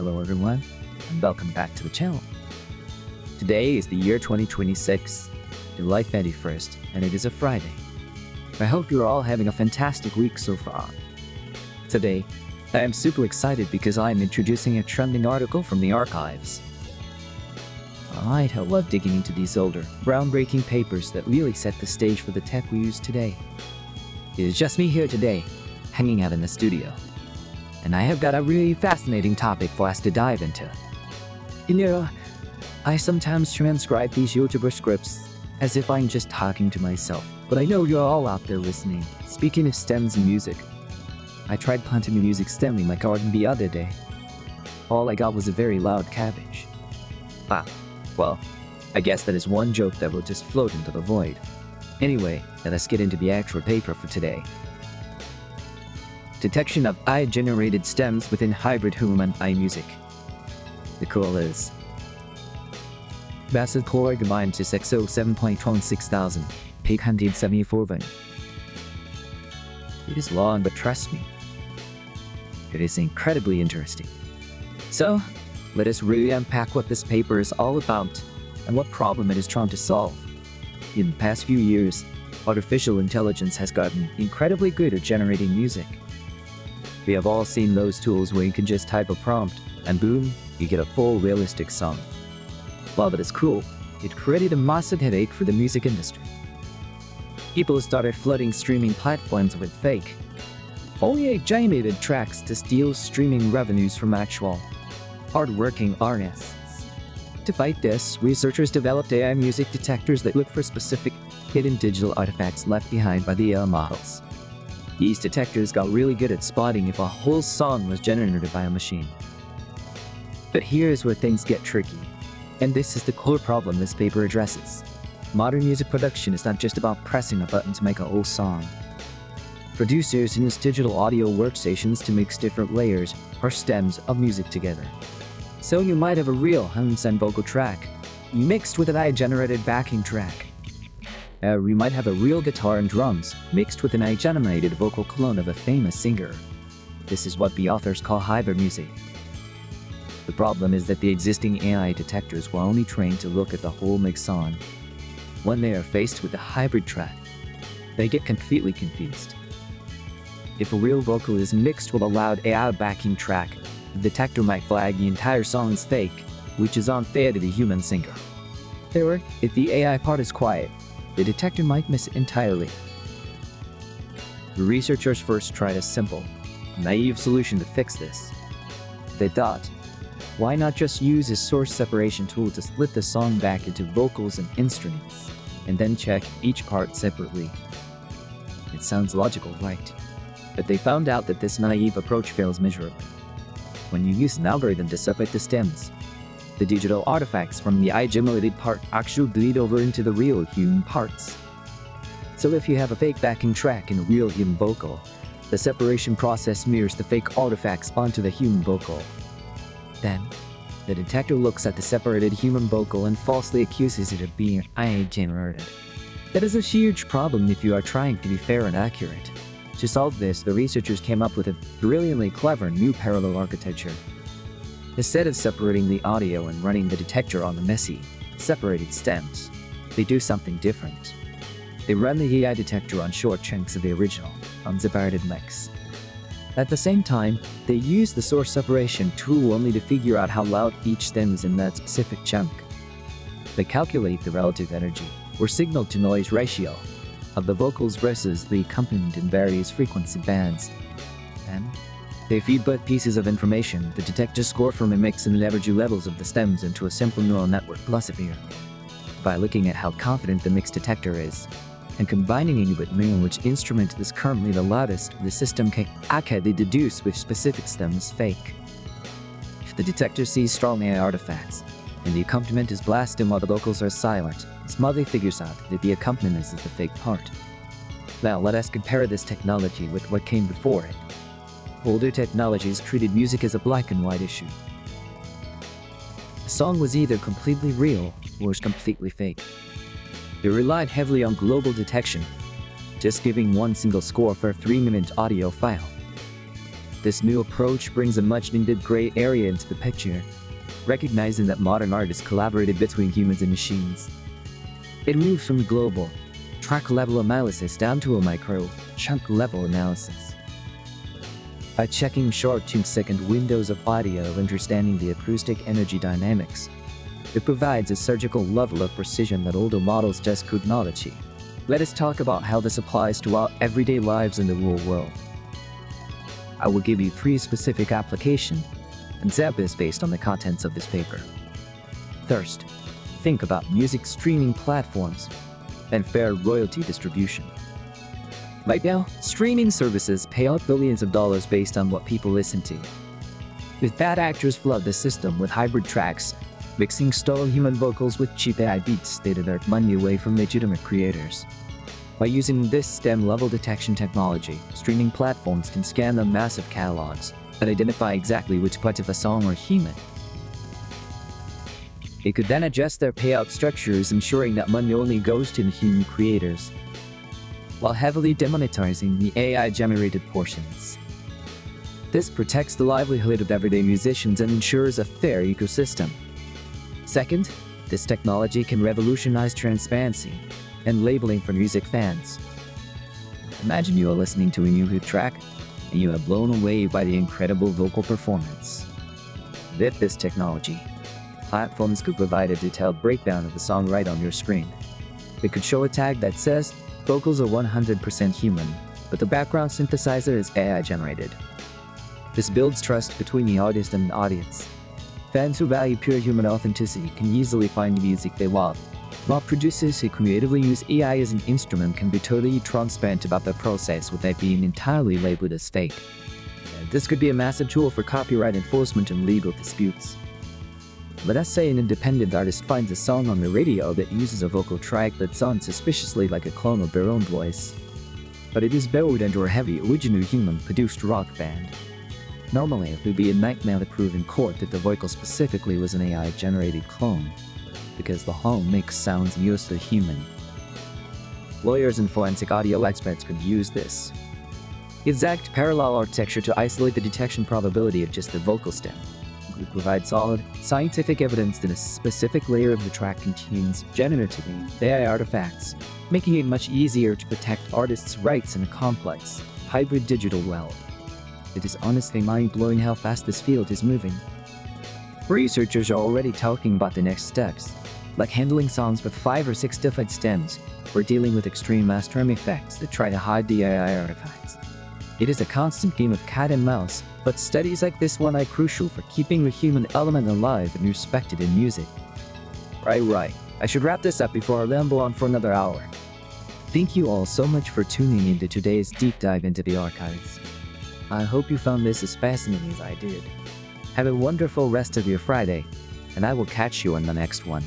Hello everyone, and welcome back to the channel. Today is the year 2026, July 31st, and it is a Friday. I hope you're all having a fantastic week so far. Today, I am super excited because I am introducing a trending article from the archives. I love digging into these older, groundbreaking papers that really set the stage for the tech we use today. It is just me here today, hanging out in the studio. And I have got a really fascinating topic for us to dive into. You know, I sometimes transcribe these YouTuber scripts as if I'm just talking to myself, but I know you're all out there listening. Speaking of stems and music, I tried planting a music stem in my garden the other day. All I got was a very loud cabbage. Well, I guess that is one joke that will just float into the void. Anyway, let's get into the actual paper for today. Detection of AI-generated stems within hybrid human AI music. The call is Massive Core Combined to XO 7.26000, Pig 174 It is long, but trust me, it is incredibly interesting. So, let us really unpack what this paper is all about and what problem it is trying to solve. In the past few years, artificial intelligence has gotten incredibly good at generating music. We have all seen those tools where you can just type a prompt, and boom, you get a full realistic song. While that is cool, it created a massive headache for the music industry. People started flooding streaming platforms with fake, fully generated tracks to steal streaming revenues from actual, hard-working artists. To fight this, researchers developed AI music detectors that look for specific, hidden digital artifacts left behind by the AI models. These detectors got really good at spotting if a whole song was generated by a machine. But here's where things get tricky, and this is the core problem this paper addresses. Modern music production is not just about pressing a button to make a whole song. Producers use digital audio workstations to mix different layers or stems of music together. So you might have a real hums and vocal track mixed with an AI-generated backing track. We might have a real guitar and drums mixed with an AI-generated vocal clone of a famous singer. This is what the authors call hybrid music. The problem is that the existing AI detectors were only trained to look at the whole mix on. When they are faced with a hybrid track, they get completely confused. If a real vocal is mixed with a loud AI backing track, the detector might flag the entire song as fake, which is unfair to the human singer. Or, if the AI part is quiet, the detector might miss it entirely. The researchers first tried a simple, naive solution to fix this. They thought, why not just use a source separation tool to split the song back into vocals and instruments, and then check each part separately? It sounds logical, right? But they found out that this naive approach fails miserably. When you use an algorithm to separate the stems, the digital artifacts from the AI-generated part actually bleed over into the real human parts. So if you have a fake backing track and a real human vocal, the separation process mirrors the fake artifacts onto the human vocal. Then, the detector looks at the separated human vocal and falsely accuses it of being AI-generated. That is a huge problem if you are trying to be fair and accurate. To solve this, the researchers came up with a brilliantly clever new parallel architecture. Instead of separating the audio and running the detector on the messy, separated stems, they do something different. They run the AI detector on short chunks of the original, unseparated mix. At the same time, they use the source separation tool only to figure out how loud each stem is in that specific chunk. They calculate the relative energy, or signal-to-noise ratio, of the vocals versus the accompaniment in various frequency bands. Then, they feed both pieces of information, the detector score from a mix and leverage levels of the stems into a simple neural network classifier. By looking at how confident the mix detector is, and combining it with knowing which instrument is currently the loudest, the system can accurately deduce which specific stem is fake. If the detector sees strong AI artifacts, and the accompaniment is blasted while the vocals are silent, it smartly figures out that the accompaniment is the fake part. Now let us compare this technology with what came before it. Older technologies treated music as a black and white issue. The song was either completely real or was completely fake. They relied heavily on global detection, just giving one single score for a 3-minute audio file. This new approach brings a much-needed gray area into the picture, recognizing that modern art is collaborated between humans and machines. It moves from global, track-level analysis down to a micro, chunk-level analysis. By checking short 2-second windows of audio, understanding the acoustic energy dynamics, it provides a surgical level of precision that older models just could not achieve. Let us talk about how this applies to our everyday lives in the real world. I will give you 3 specific applications, and that is based on the contents of this paper. First, think about music streaming platforms and fair royalty distribution. Right now, streaming services pay out billions of dollars based on what people listen to. If bad actors flood the system with hybrid tracks, mixing stolen human vocals with cheap AI beats, they divert money away from legitimate creators. By using this STEM-level detection technology, streaming platforms can scan the massive catalogs and identify exactly which part of a song are human. It could then adjust their payout structures, ensuring that money only goes to the human creators, while heavily demonetizing the AI-generated portions. This protects the livelihood of everyday musicians and ensures a fair ecosystem. Second, this technology can revolutionize transparency and labeling for music fans. Imagine you are listening to a new hit track, and you are blown away by the incredible vocal performance. With this technology, platforms could provide a detailed breakdown of the song right on your screen. It could show a tag that says, vocals are 100% human, but the background synthesizer is AI-generated. This builds trust between the artist and the audience. Fans who value pure human authenticity can easily find the music they love, while producers who creatively use AI as an instrument can be totally transparent about their process without being entirely labeled as fake. This could be a massive tool for copyright enforcement and legal disputes. Let us say an independent artist finds a song on the radio that uses a vocal track that sounds suspiciously like a clone of their own voice, but it is buried under a heavy original human-produced rock band. Normally, it would be a nightmare to prove in court that the vocal specifically was an AI-generated clone, because the whole mix sounds mostly human. Lawyers and forensic audio experts could use this exact parallel architecture to isolate the detection probability of just the vocal stem. It would provide solid, scientific evidence that a specific layer of the track contains generative AI artifacts, making it much easier to protect artists' rights in a complex, hybrid digital world. It is honestly mind-blowing how fast this field is moving. Researchers are already talking about the next steps, like handling songs with 5 or 6 different stems, or dealing with extreme mastering effects that try to hide the AI artifacts. It is a constant game of cat and mouse, but studies like this one are crucial for keeping the human element alive and respected in music. Right. I should wrap this up before I ramble on for another hour. Thank you all so much for tuning into today's deep dive into the archives. I hope you found this as fascinating as I did. Have a wonderful rest of your Friday, and I will catch you on the next one.